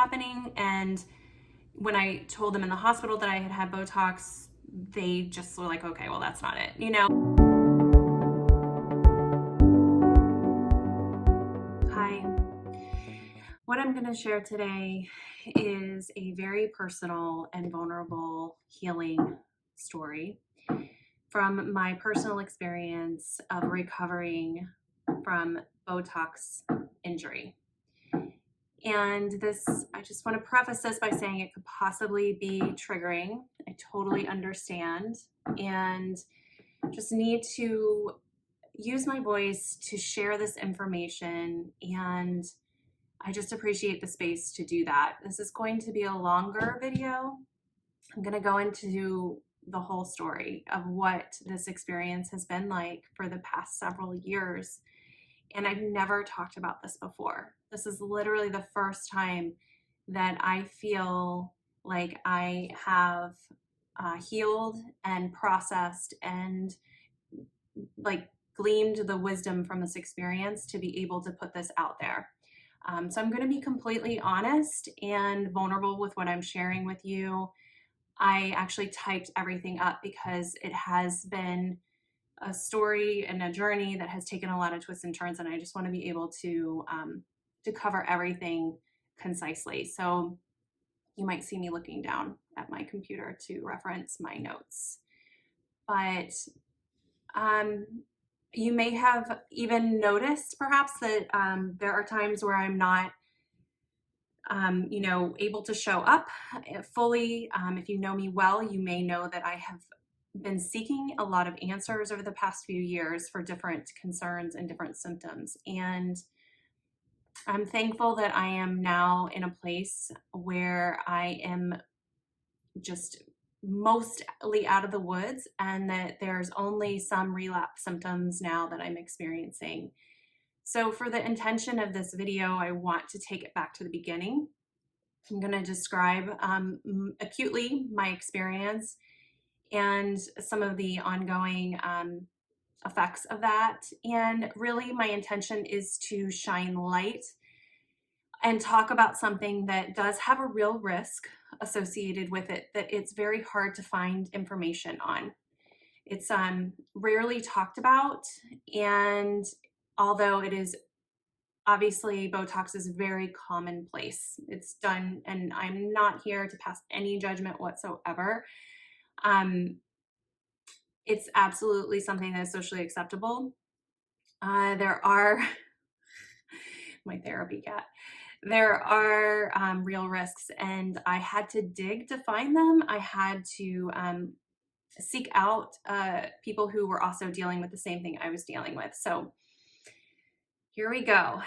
happening. And when I told them in the hospital that I had had Botox, they just were like, okay, well, that's not it, you know? Hi. What I'm going to share today is a very personal and vulnerable healing story from my personal experience of recovering from Botox injury. And this, I just want to preface this by saying it could possibly be triggering. I totally understand, and just need to use my voice to share this information. And I just appreciate the space to do that. This is going to be a longer video. I'm going to go into the whole story of what this experience has been like for the past several years. And I've never talked about this before. This is literally the first time that I feel like I have healed and processed and like gleaned the wisdom from this experience to be able to put this out there. So I'm going to be completely honest and vulnerable with what I'm sharing with you. I actually typed everything up because it has been a story and a journey that has taken a lot of twists and turns, and I just want to be able to cover everything concisely. So you might see me looking down at my computer to reference my notes. But you may have even noticed perhaps that there are times where I'm not able to show up fully. If you know me well, you may know that I have been seeking a lot of answers over the past few years for different concerns and different symptoms. And I'm thankful that I am now in a place where I am just mostly out of the woods, and that there's only some relapse symptoms now that I'm experiencing. So for the intention of this video, I want to take it back to the beginning. I'm going to describe acutely my experience and some of the ongoing effects of that. And really, my intention is to shine light and talk about something that does have a real risk associated with it, that it's very hard to find information on. It's rarely talked about, and although it is obviously, Botox is very commonplace. It's done, and I'm not here to pass any judgment whatsoever. It's absolutely something that is socially acceptable. There are, my therapy cat, there are real risks, and I had to dig to find them. I had to seek out people who were also dealing with the same thing I was dealing with. So here we go.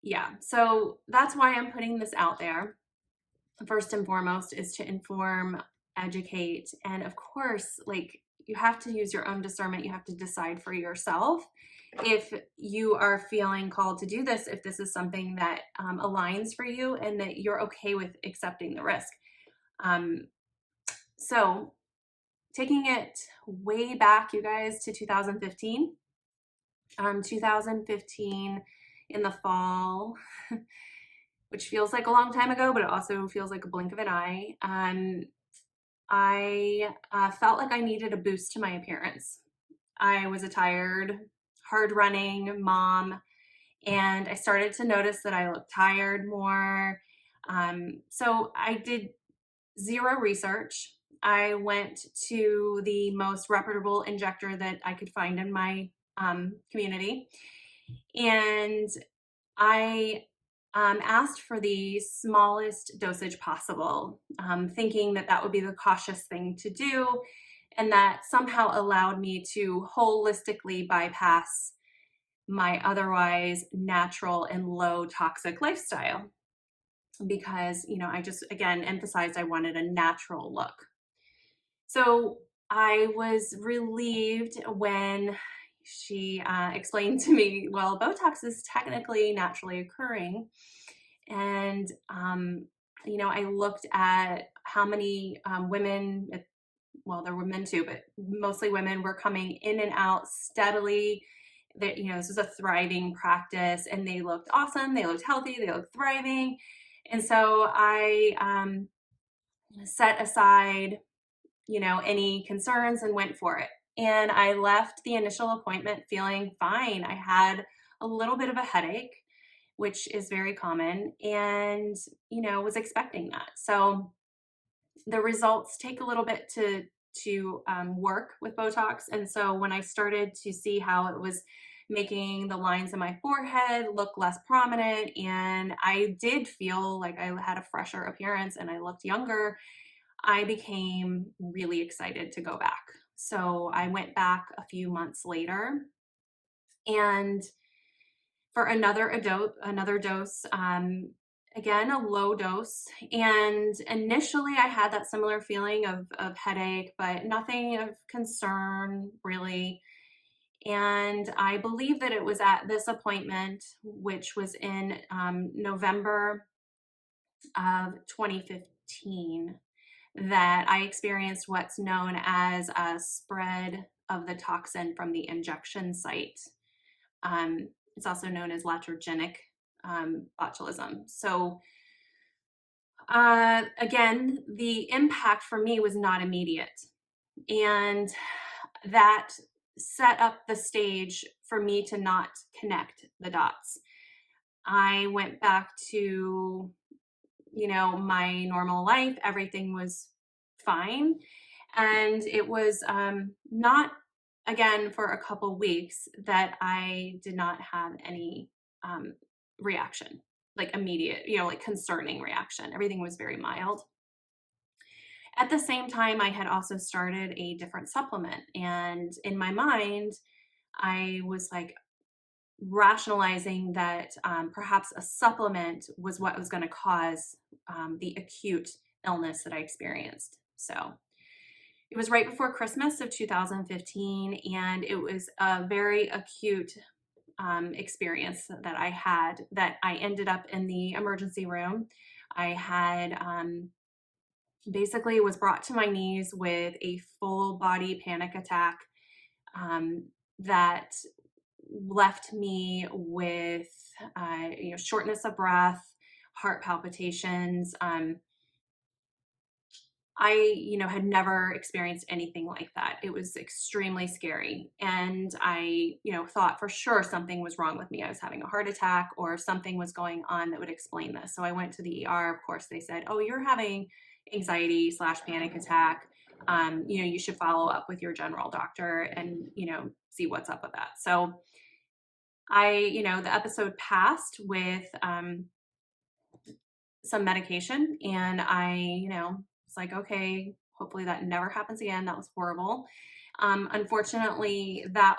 Yeah, so that's why I'm putting this out there. First and foremost is to inform, educate, and of course, like, you have to use your own discernment. You have to decide for yourself if you are feeling called to do this, if this is something that aligns for you and that you're okay with accepting the risk. So taking it way back, you guys, to 2015. 2015 in the fall, which feels like a long time ago, but it also feels like a blink of an eye. I felt like I needed a boost to my appearance. I was a tired, hard-running mom, and I started to notice that I looked tired more. So I did zero research. I went to the most reputable injector that I could find in my community, and I asked for the smallest dosage possible, thinking that that would be the cautious thing to do, and that somehow allowed me to holistically bypass my otherwise natural and low toxic lifestyle. Because, I just, again, emphasized I wanted a natural look. So I was relieved when she explained to me, well, Botox is technically naturally occurring. And, I looked at how many women, well, there were men too, but mostly women, were coming in and out steadily that, this was a thriving practice, and they looked awesome. They looked healthy. They looked thriving. And so I set aside, any concerns and went for it. And I left the initial appointment feeling fine. I had a little bit of a headache, which is very common, and, was expecting that. So the results take a little bit to work with Botox. And so when I started to see how it was making the lines in my forehead look less prominent, and I did feel like I had a fresher appearance and I looked younger, I became really excited to go back. So I went back a few months later, and for another dose, again, a low dose. And initially I had that similar feeling of headache, but nothing of concern really. And I believe that it was at this appointment, which was in November of 2015, that I experienced what's known as a spread of the toxin from the injection site. It's also known as latrogenic botulism. So again, the impact for me was not immediate. And that set up the stage for me to not connect the dots. I went back to, my normal life. Everything was fine. And it was not, again, for a couple weeks that I did not have any reaction, like immediate, like concerning reaction. Everything was very mild. At the same time, I had also started a different supplement. And in my mind, I was like rationalizing that perhaps a supplement was what was going to cause the acute illness that I experienced. So it was right before Christmas of 2015, and it was a very acute experience that I had, that I ended up in the emergency room. I had basically was brought to my knees with a full body panic attack that left me with shortness of breath, heart palpitations. I had never experienced anything like that. It was extremely scary. And I, thought for sure something was wrong with me. I was having a heart attack or something was going on that would explain this. So I went to the ER. Of course, they said, "Oh, you're having anxiety/panic attack. You should follow up with your general doctor and, see what's up with that." So the episode passed with some medication, and I, was like, okay, hopefully that never happens again. That was horrible. Unfortunately, that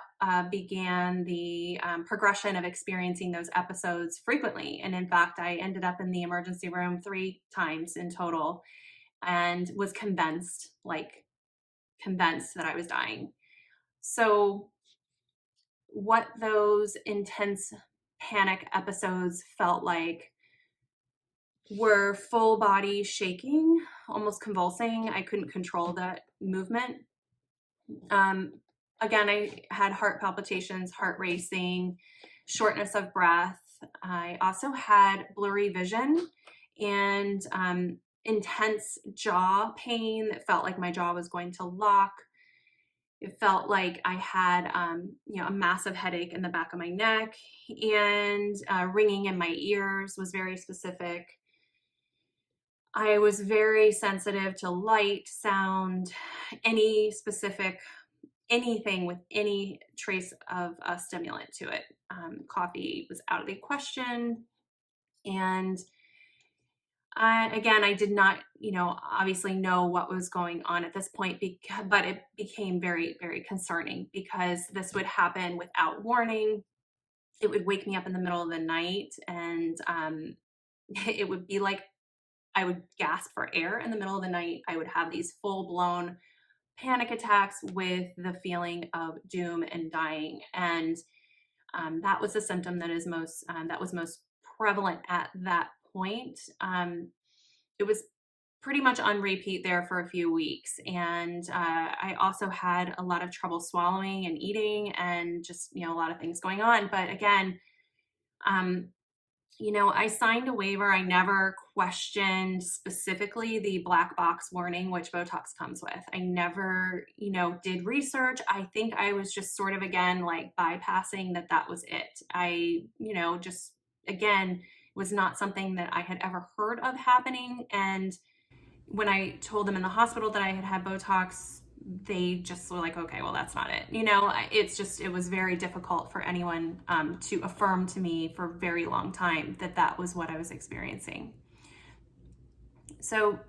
began the progression of experiencing those episodes frequently. And in fact, I ended up in the emergency room 3 times in total, and was convinced that I was dying. So what those intense panic episodes felt like were full body shaking, almost convulsing. I couldn't control that movement. Um, Again, I had heart palpitations, heart racing, shortness of breath. I also had blurry vision and intense jaw pain that felt like my jaw was going to lock. It felt like I had, a massive headache in the back of my neck, and ringing in my ears was very specific. I was very sensitive to light, sound, anything with any trace of a stimulant to it. Coffee was out of the question. And again, I did not, obviously know what was going on at this point, but it became very, very concerning because this would happen without warning. It would wake me up in the middle of the night, and it would be like I would gasp for air in the middle of the night. I would have these full blown panic attacks with the feeling of doom and dying. And that was the symptom that was most prevalent at that point. It was pretty much on repeat there for a few weeks. And I also had a lot of trouble swallowing and eating, and just, a lot of things going on. But again, um, I signed a waiver. I never questioned specifically the black box warning, which Botox comes with. I never, did research. I think I was just sort of, again, like bypassing that was it. I, just, again, was not something that I had ever heard of happening. And when I told them in the hospital that I had had Botox, they just were like, okay, well, that's not it. It was very difficult for anyone to affirm to me for a very long time that was what I was experiencing. So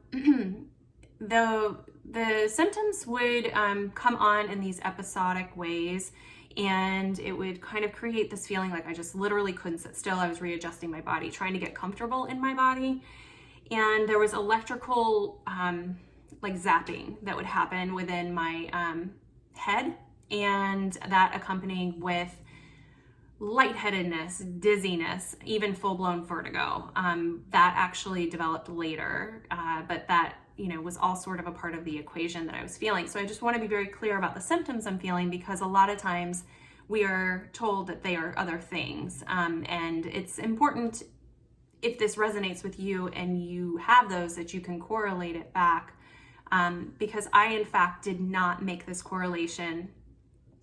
the symptoms would come on in these episodic ways, and it would kind of create this feeling like I just literally couldn't sit still. I was readjusting my body, trying to get comfortable in my body. And there was electrical like zapping that would happen within my head, and that accompanied with lightheadedness, dizziness, even full-blown vertigo. That actually developed later, but that was all sort of a part of the equation that I was feeling. So I just want to be very clear about the symptoms I'm feeling, because a lot of times we are told that they are other things, and it's important, if this resonates with you and you have those, that you can correlate it back, because I, in fact, did not make this correlation.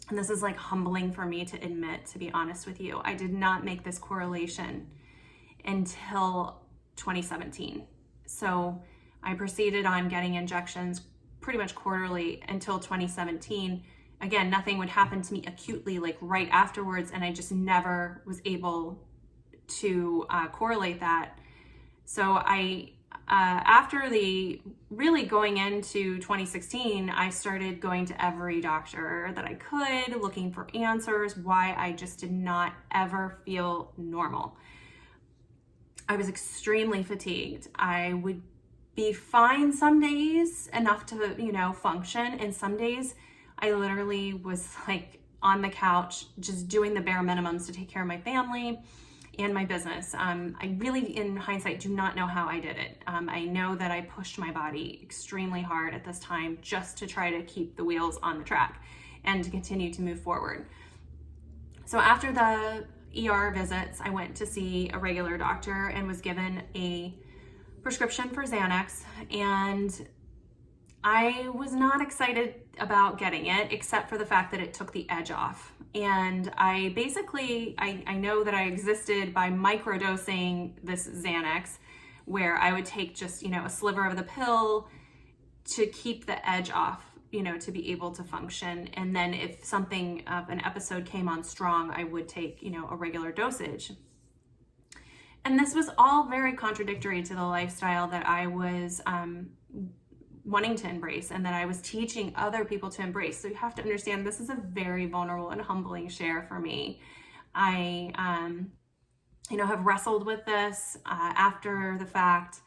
And this is like humbling for me to admit, to be honest with you. I did not make this correlation until 2017. So I proceeded on getting injections pretty much quarterly until 2017. Again, nothing would happen to me acutely like right afterwards, and I just never was able to correlate that. So after really going into 2016, I started going to every doctor that I could, looking for answers why I just did not ever feel normal. I was extremely fatigued. I would be fine some days, enough to, function. And some days I literally was like on the couch, just doing the bare minimums to take care of my family and my business. I really, in hindsight, do not know how I did it. I know that I pushed my body extremely hard at this time just to try to keep the wheels on the track and to continue to move forward. So after the ER visits, I went to see a regular doctor and was given a prescription for Xanax, and I was not excited about getting it, except for the fact that it took the edge off. And I know that I existed by microdosing this Xanax, where I would take just, a sliver of the pill to keep the edge off, to be able to function. And then if something of an episode came on strong, I would take, a regular dosage. And this was all very contradictory to the lifestyle that I was wanting to embrace, and that I was teaching other people to embrace. So you have to understand, this is a very vulnerable and humbling share for me. I, have wrestled with this after the fact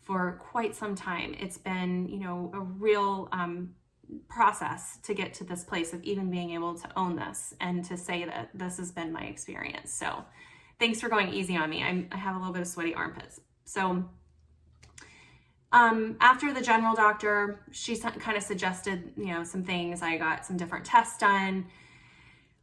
for quite some time. It's been, a real process to get to this place of even being able to own this and to say that this has been my experience. So thanks for going easy on me. I have a little bit of sweaty armpits. So after the general doctor, she kind of suggested, some things. I got some different tests done.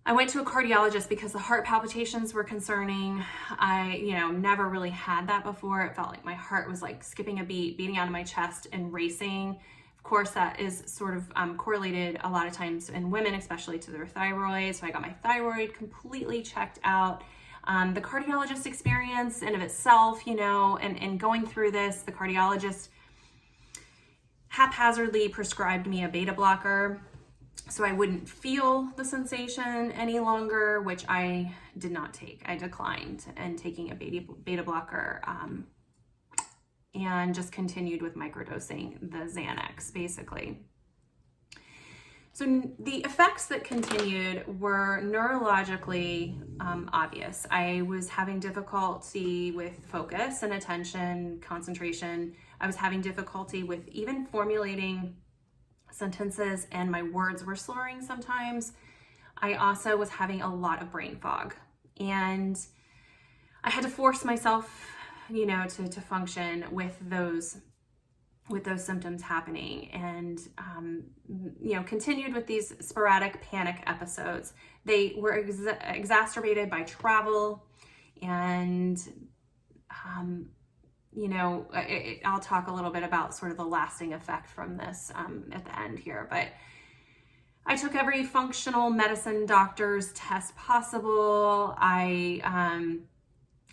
I went to a cardiologist because the heart palpitations were concerning. I, never really had that before. It felt like my heart was like skipping a beat, beating out of my chest and racing. Of course, that is sort of correlated a lot of times in women, especially to their thyroid. So I got my thyroid completely checked out. The cardiologist experience in of itself, and going through this, the cardiologist haphazardly prescribed me a beta blocker so I wouldn't feel the sensation any longer, which I did not take. I declined and taking a beta blocker, and just continued with microdosing the Xanax, basically. So the effects that continued were neurologically obvious. I was having difficulty with focus and attention, concentration. I was having difficulty with even formulating sentences, and my words were slurring sometimes. I also was having a lot of brain fog, and I had to force myself, to function with those with those symptoms happening, and continued with these sporadic panic episodes. They were exacerbated by travel, and I'll talk a little bit about sort of the lasting effect from this at the end here. But I took every functional medicine doctor's test possible. I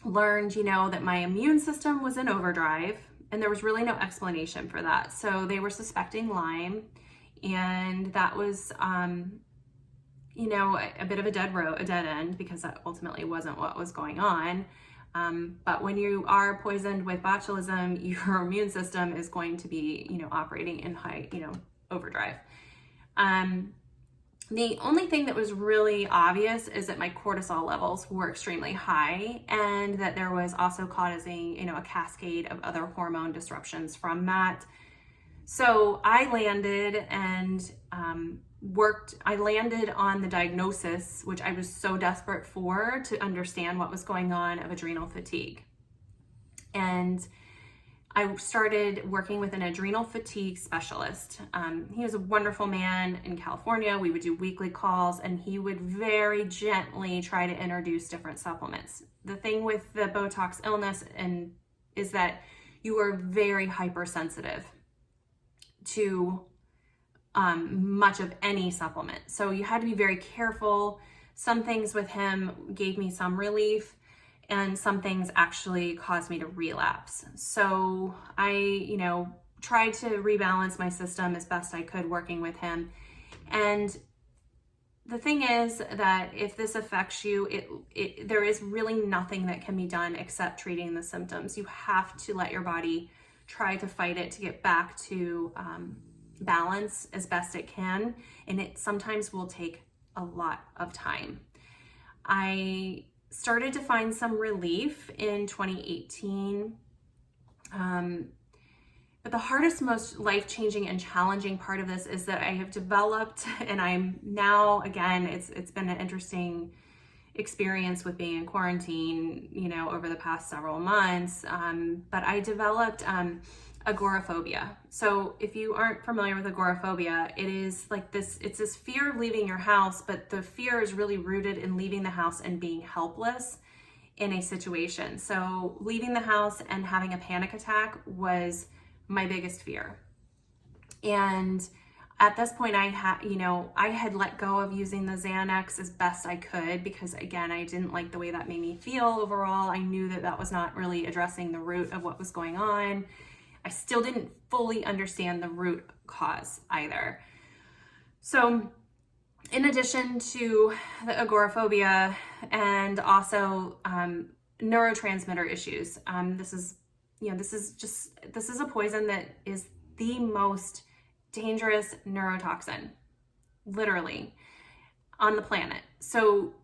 learned, that my immune system was in overdrive, and there was really no explanation for that. So they were suspecting Lyme, and that was, a bit of a dead end, because that ultimately wasn't what was going on. But when you are poisoned with botulism, your immune system is going to be, operating in high, overdrive. The only thing that was really obvious is that my cortisol levels were extremely high, and that there was also causing, a cascade of other hormone disruptions from that. So I landed on the diagnosis, which I was so desperate for, to understand what was going on, of adrenal fatigue. And I started working with an adrenal fatigue specialist. He was a wonderful man in California. We would do weekly calls, and he would very gently try to introduce different supplements. The thing with the Botox illness is that you are very hypersensitive to much of any supplement. So you had to be very careful. Some things with him gave me some relief, and some things actually caused me to relapse. So I, tried to rebalance my system as best I could working with him. And the thing is that if this affects you, there is really nothing that can be done except treating the symptoms. You have to let your body try to fight it to get back to balance as best it can. And it sometimes will take a lot of time. I started to find some relief in 2018. But the hardest, most life-changing and challenging part of this is that I have developed, and I'm now, again, it's been an interesting experience with being in quarantine, over the past several months. But I developed agoraphobia. So if you aren't familiar with agoraphobia, it is like it's this fear of leaving your house, but the fear is really rooted in leaving the house and being helpless in a situation. So leaving the house and having a panic attack was my biggest fear. And at this point, I had let go of using the Xanax as best I could, because again, I didn't like the way that made me feel overall. I knew that was not really addressing the root of what was going on. I still didn't fully understand the root cause either. So in addition to the agoraphobia and also neurotransmitter issues, this is a poison that is the most dangerous neurotoxin, literally, on the planet. So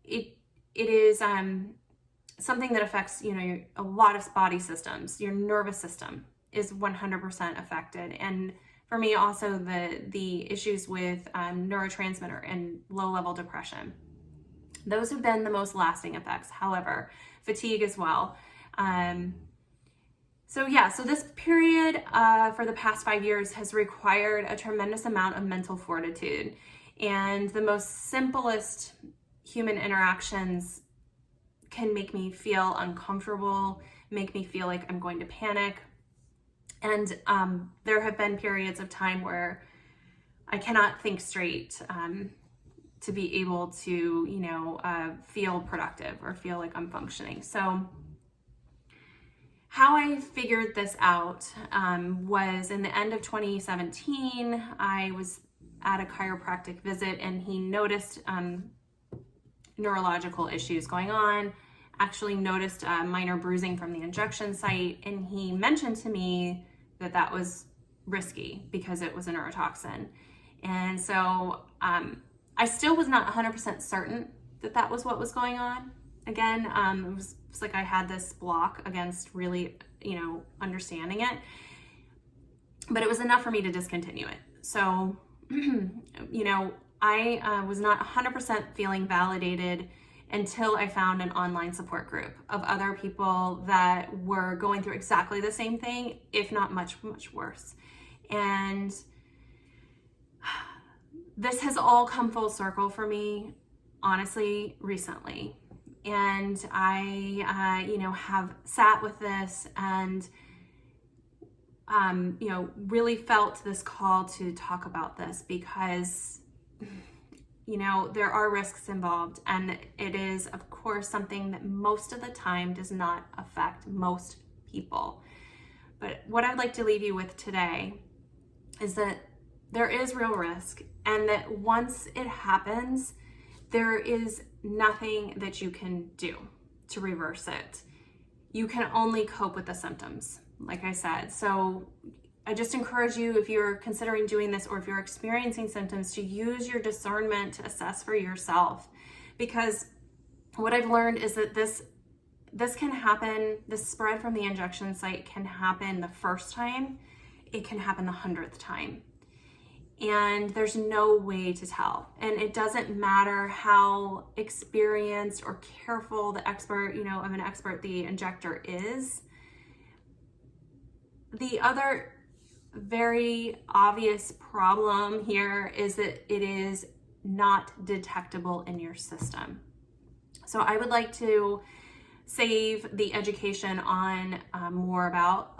it is something that affects, a lot of body systems. Your nervous system is 100% affected. And for me, also the issues with neurotransmitter and low-level depression. Those have been the most lasting effects. However, fatigue as well. So this period for the past 5 years has required a tremendous amount of mental fortitude. And the most simplest human interactions can make me feel uncomfortable, make me feel like I'm going to panic. And there have been periods of time where I cannot think straight to be able to, feel productive or feel like I'm functioning. So how I figured this out was in the end of 2017, I was at a chiropractic visit, and he noticed neurological issues going on, actually noticed minor bruising from the injection site, and he mentioned to me that was risky because it was a neurotoxin. And so I still was not 100% certain that was what was going on. Again, it was like I had this block against really, understanding it, but it was enough for me to discontinue it. So, I was not 100% feeling validated until I found an online support group of other people that were going through exactly the same thing, if not much, much worse. And this has all come full circle for me, honestly, recently. And I, have sat with this and, really felt this call to talk about this because, there are risks involved, and it is, of course, something that most of the time does not affect most people. But what I'd like to leave you with today is that there is real risk, and that once it happens, there is nothing that you can do to reverse it. You can only cope with the symptoms, like I said. So I just encourage you, if you're considering doing this or if you're experiencing symptoms, to use your discernment to assess for yourself. Because what I've learned is that this can happen, this spread from the injection site can happen the first time, it can happen the 100th time. And there's no way to tell. And it doesn't matter how experienced or careful the expert, of an expert the injector is. The other very obvious problem here is that it is not detectable in your system. So I would like to save the education on more about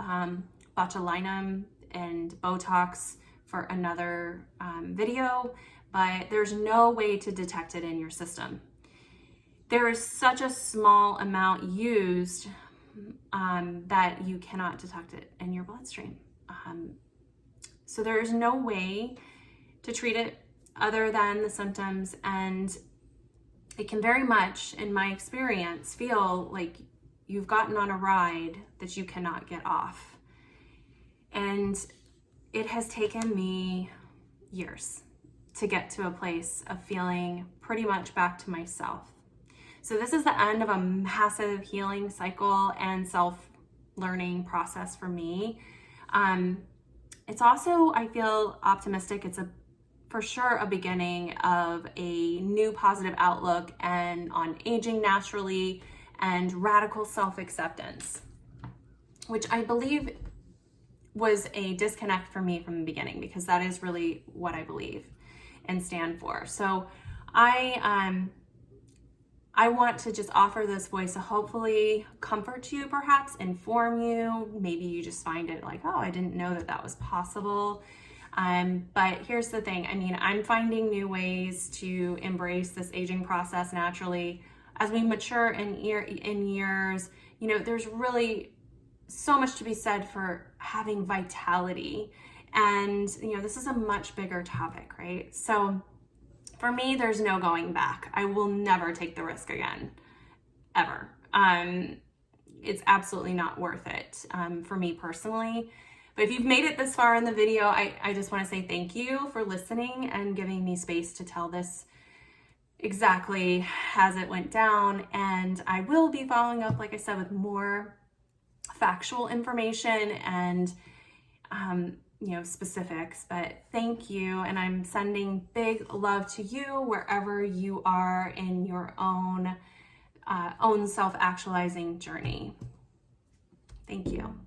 botulinum and Botox for another video, but there's no way to detect it in your system. There is such a small amount used that you cannot detect it in your bloodstream. So there is no way to treat it other than the symptoms, and it can very much, in my experience, feel like you've gotten on a ride that you cannot get off. And it has taken me years to get to a place of feeling pretty much back to myself. So this is the end of a massive healing cycle and self-learning process for me. It's also, I feel optimistic. It's for sure a beginning of a new positive outlook and on aging naturally and radical self-acceptance, which I believe was a disconnect for me from the beginning, because that is really what I believe and stand for. So I want to just offer this voice to hopefully comfort you, perhaps inform you. Maybe you just find it like, oh, I didn't know that was possible. But here's the thing. I'm finding new ways to embrace this aging process naturally. As we mature in years, there's really so much to be said for having vitality. And, this is a much bigger topic, right? So for me, there's no going back. I will never take the risk again, ever. It's absolutely not worth it for me personally. But if you've made it this far in the video, I just want to say thank you for listening and giving me space to tell this exactly as it went down. And I will be following up, like I said, with more factual information and specifics. But thank you, and I'm sending big love to you wherever you are in your own self-actualizing journey. Thank you.